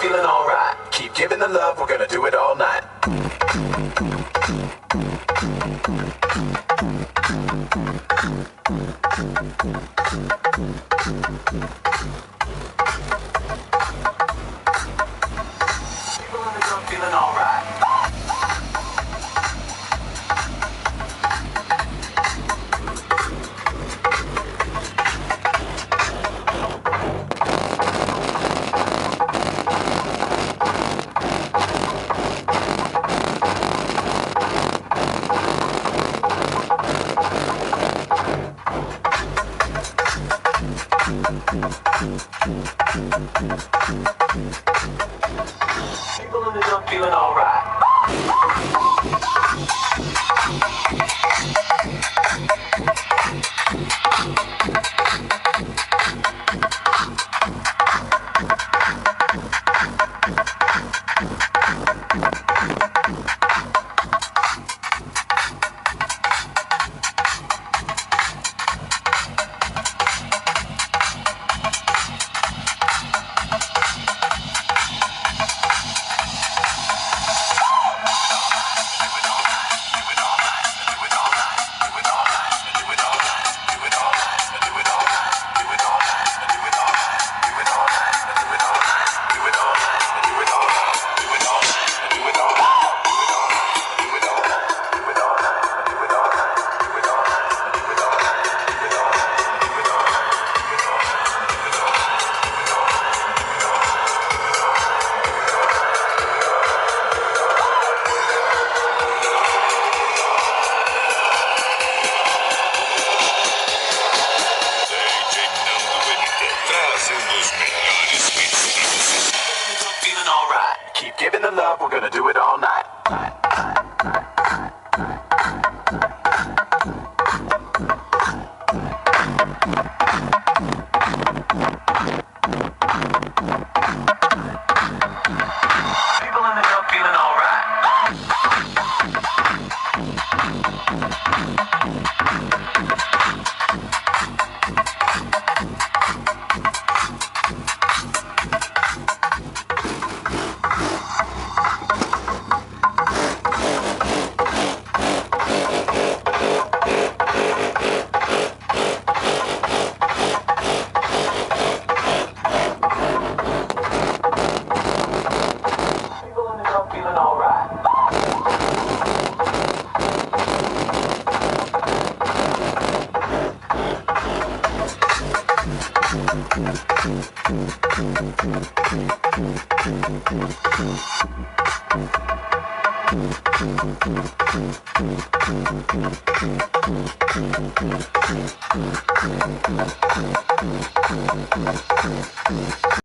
feeling alright. Keep giving the love, we're gonna do it all night. People in the club feeling alright. People in the club feeling alright. Keep giving the love, we're gonna do it all night. People in the club feeling alright. Feeling alright.